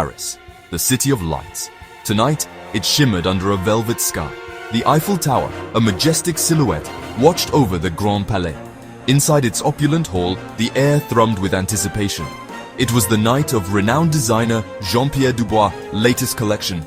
Paris, the city of lights. Tonight, it shimmered under a velvet sky. The Eiffel Tower, a majestic silhouette, watched over the Grand Palais. Inside its opulent hall, the air thrummed with anticipation. It was the night of renowned designer Jean-Pierre Dubois' latest collection.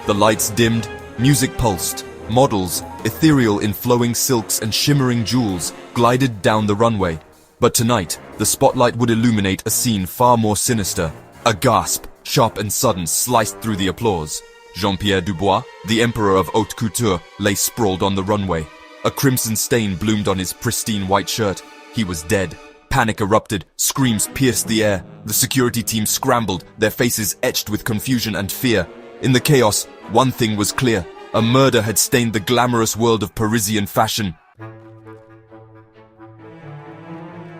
The lights dimmed, music pulsed, models, ethereal in flowing silks and shimmering jewels, glided down the runway. But tonight, the spotlight would illuminate a scene far more sinister. A gasp, sharp and sudden, sliced through the applause. Jean-Pierre Dubois, the emperor of haute couture, lay sprawled on the runway. A crimson stain bloomed on his pristine white shirt. He was dead. Panic erupted, screams pierced the air. The security team scrambled, their faces etched with confusion and fear. In the chaos, one thing was clear. A murder had stained the glamorous world of Parisian fashion.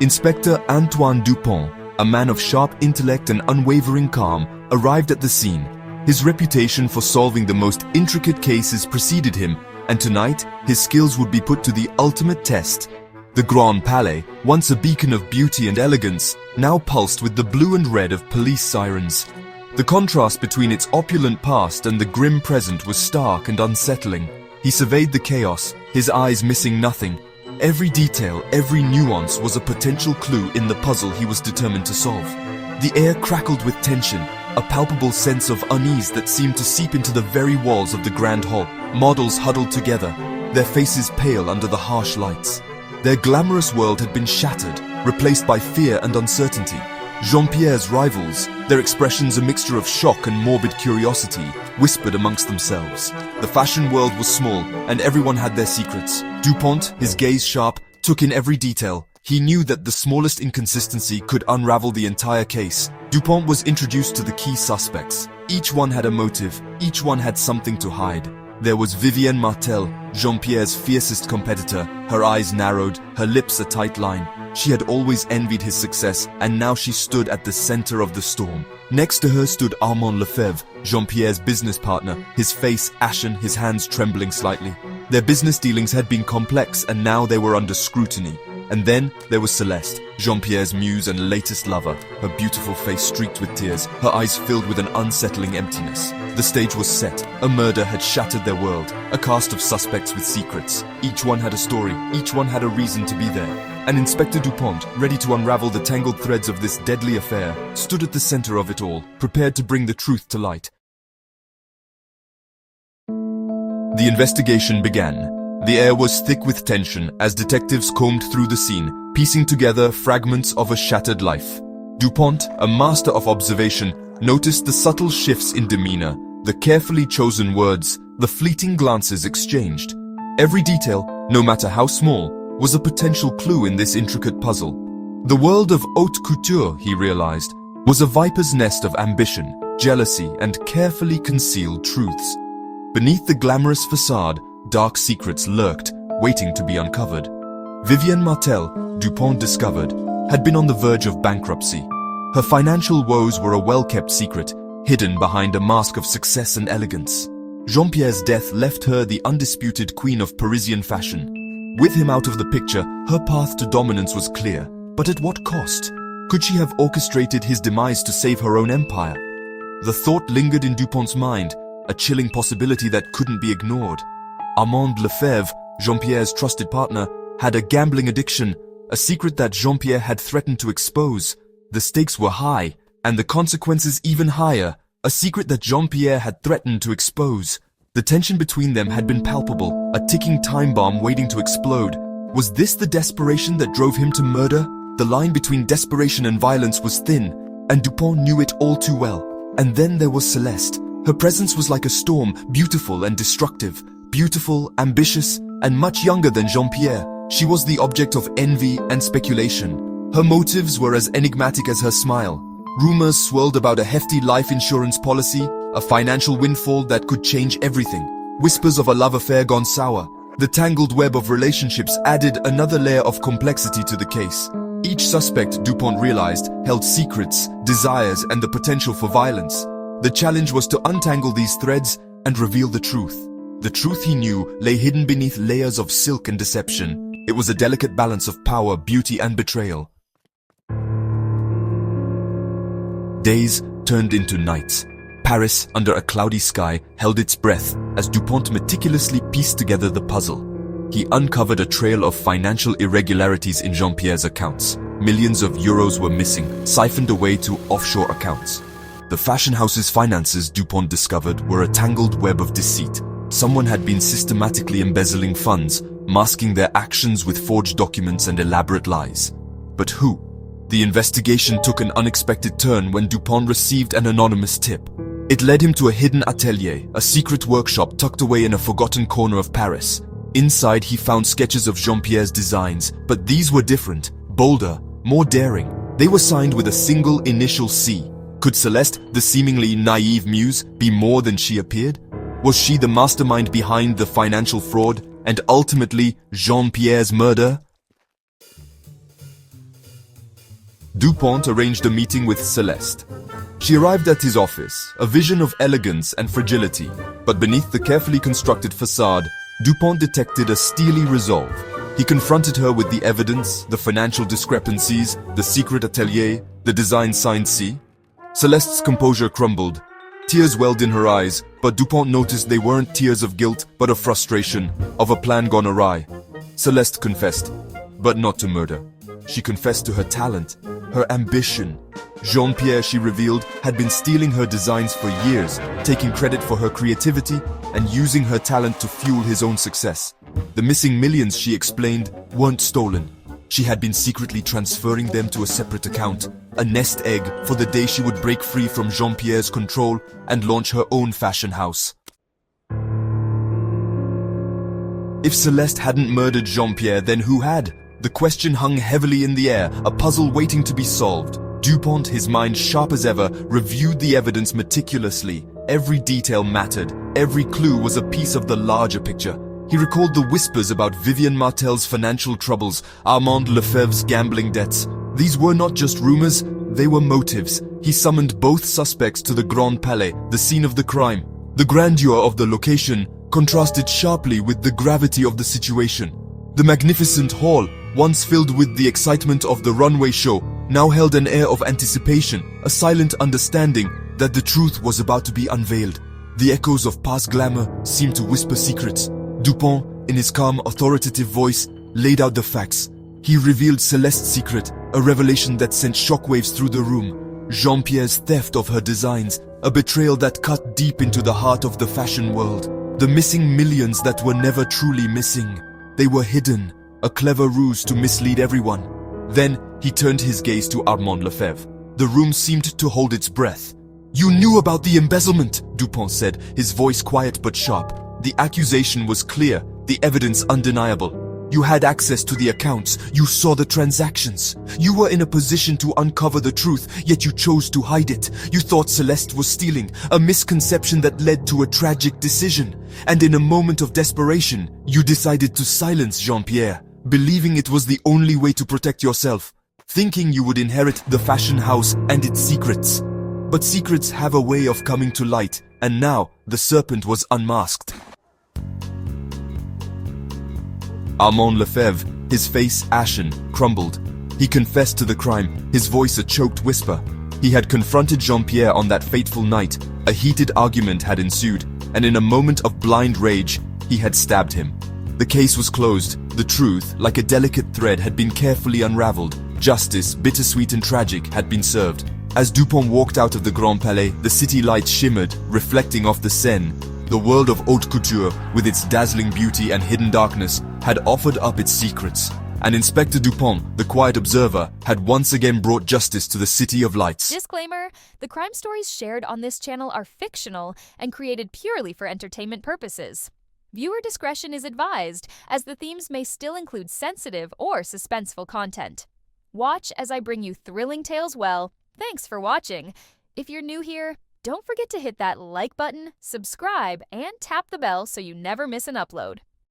Inspector Antoine Dupont, a man of sharp intellect and unwavering calm, arrived at the scene. His reputation for solving the most intricate cases preceded him, and tonight, his skills would be put to the ultimate test. The Grand Palais, once a beacon of beauty and elegance, now pulsed with the blue and red of police sirens. The contrast between its opulent past and the grim present was stark and unsettling. He surveyed the chaos, his eyes missing nothing. Every detail, every nuance was a potential clue in the puzzle he was determined to solve. The air crackled with tension, a palpable sense of unease that seemed to seep into the very walls of the grand hall. Models huddled together, their faces pale under the harsh lights. Their glamorous world had been shattered, replaced by fear and uncertainty. Jean-Pierre's rivals, their expressions a mixture of shock and morbid curiosity, whispered amongst themselves. The fashion world was small, and everyone had their secrets. Dupont, his gaze sharp, took in every detail. He knew that the smallest inconsistency could unravel the entire case. Dupont was introduced to the key suspects. Each one had a motive, each one had something to hide. There was Vivienne Martel, Jean-Pierre's fiercest competitor, her eyes narrowed, her lips a tight line. She had always envied his success, and now she stood at the center of the storm. Next to her stood Armand Lefebvre, Jean-Pierre's business partner, his face ashen, his hands trembling slightly. Their business dealings had been complex, and now they were under scrutiny. And then there was Celeste, Jean-Pierre's muse and latest lover, her beautiful face streaked with tears, her eyes filled with an unsettling emptiness. The stage was set. A murder had shattered their world, a cast of suspects with secrets. Each one had a story, each one had a reason to be there. And Inspector Dupont, ready to unravel the tangled threads of this deadly affair, stood at the center of it all, prepared to bring the truth to light. The investigation began. The air was thick with tension as detectives combed through the scene, piecing together fragments of a shattered life. Dupont, a master of observation, noticed the subtle shifts in demeanor, the carefully chosen words, the fleeting glances exchanged. Every detail, no matter how small, was a potential clue in this intricate puzzle. The world of haute couture, he realized, was a viper's nest of ambition, jealousy, and carefully concealed truths. Beneath the glamorous facade, dark secrets lurked, waiting to be uncovered. Vivienne Martel, Dupont discovered, had been on the verge of bankruptcy. Her financial woes were a well-kept secret, hidden behind a mask of success and elegance. Jean-Pierre's death left her the undisputed queen of Parisian fashion. With him out of the picture, her path to dominance was clear. But at what cost? Could she have orchestrated his demise to save her own empire? The thought lingered in Dupont's mind, a chilling possibility that couldn't be ignored. Armand Lefebvre, Jean-Pierre's trusted partner, had a gambling addiction, a secret that Jean-Pierre had threatened to expose. The stakes were high, and the consequences even higher, a secret that Jean-Pierre had threatened to expose. The tension between them had been palpable, a ticking time bomb waiting to explode. Was this the desperation that drove him to murder? The line between desperation and violence was thin, and Dupont knew it all too well. And then there was Celeste. Her presence was like a storm, beautiful and destructive. Beautiful, ambitious, and much younger than Jean-Pierre. She was the object of envy and speculation. Her motives were as enigmatic as her smile. Rumors swirled about a hefty life insurance policy, a financial windfall that could change everything. Whispers of a love affair gone sour. The tangled web of relationships added another layer of complexity to the case. Each suspect, Dupont realized, held secrets, desires, and the potential for violence. The challenge was to untangle these threads and reveal the truth. The truth, he knew, lay hidden beneath layers of silk and deception. It was a delicate balance of power, beauty, and betrayal. Days turned into nights. Paris, under a cloudy sky, held its breath as Dupont meticulously pieced together the puzzle. He uncovered a trail of financial irregularities in Jean-Pierre's accounts. Millions of euros were missing, siphoned away to offshore accounts. The fashion house's finances, Dupont discovered, were a tangled web of deceit. Someone had been systematically embezzling funds, masking their actions with forged documents and elaborate lies. But who? The investigation took an unexpected turn when Dupont received an anonymous tip. It led him to a hidden atelier, a secret workshop tucked away in a forgotten corner of Paris. Inside, he found sketches of Jean-Pierre's designs, but these were different, bolder, more daring. They were signed with a single initial C. Could Celeste, the seemingly naive muse, be more than she appeared? Was she the mastermind behind the financial fraud and ultimately Jean-Pierre's murder? Dupont arranged a meeting with Celeste. She arrived at his office, a vision of elegance and fragility, but beneath the carefully constructed facade, Dupont detected a steely resolve. He confronted her with the evidence, the financial discrepancies, the secret atelier, the design signed C. Celeste's composure crumbled. Tears welled in her eyes, but Dupont noticed they weren't tears of guilt, but of frustration, of a plan gone awry. Celeste confessed, but not to murder. She confessed to her talent, her ambition. Jean-Pierre, she revealed, had been stealing her designs for years, taking credit for her creativity and using her talent to fuel his own success. The missing millions, she explained, weren't stolen. She had been secretly transferring them to a separate account, a nest egg for the day she would break free from Jean-Pierre's control and launch her own fashion house. If Celeste hadn't murdered Jean-Pierre, then who had? The question hung heavily in the air, a puzzle waiting to be solved. Dupont, his mind sharp as ever, reviewed the evidence meticulously. Every detail mattered. Every clue was a piece of the larger picture. He recalled the whispers about Vivian Martel's financial troubles, Armand Lefebvre's gambling debts. These were not just rumors, they were motives. He summoned both suspects to the Grand Palais, the scene of the crime. The grandeur of the location contrasted sharply with the gravity of the situation. The magnificent hall, once filled with the excitement of the runway show, now held an air of anticipation, a silent understanding that the truth was about to be unveiled. The echoes of past glamour seemed to whisper secrets. Dupont, in his calm, authoritative voice, laid out the facts. He revealed Celeste's secret, a revelation that sent shockwaves through the room. Jean-Pierre's theft of her designs, a betrayal that cut deep into the heart of the fashion world. The missing millions that were never truly missing. They were hidden, a clever ruse to mislead everyone. Then he turned his gaze to Armand Lefebvre. The room seemed to hold its breath. "You knew about the embezzlement," Dupont said, his voice quiet but sharp. The accusation was clear, the evidence undeniable. You had access to the accounts, you saw the transactions. You were in a position to uncover the truth, yet you chose to hide it. You thought Celeste was stealing, a misconception that led to a tragic decision. And in a moment of desperation, you decided to silence Jean-Pierre, believing it was the only way to protect yourself, thinking you would inherit the fashion house and its secrets. But secrets have a way of coming to light, and now the serpent was unmasked. Armand Lefebvre, his face ashen, crumbled. He confessed to the crime, his voice a choked whisper. He had confronted Jean-Pierre on that fateful night. A heated argument had ensued, and in a moment of blind rage, he had stabbed him. The case was closed. The truth, like a delicate thread, had been carefully unraveled. Justice, bittersweet and tragic, had been served. As Dupont walked out of the Grand Palais, the city lights shimmered, reflecting off the Seine. The world of haute couture, with its dazzling beauty and hidden darkness, had offered up its secrets. And Inspector Dupont, the quiet observer, had once again brought justice to the City of Lights. Disclaimer: the crime stories shared on this channel are fictional and created purely for entertainment purposes. Viewer discretion is advised, as the themes may still include sensitive or suspenseful content. Watch as I bring you thrilling tales. Thanks for watching. If you're new here, don't forget to hit that like button, subscribe, and tap the bell so you never miss an upload.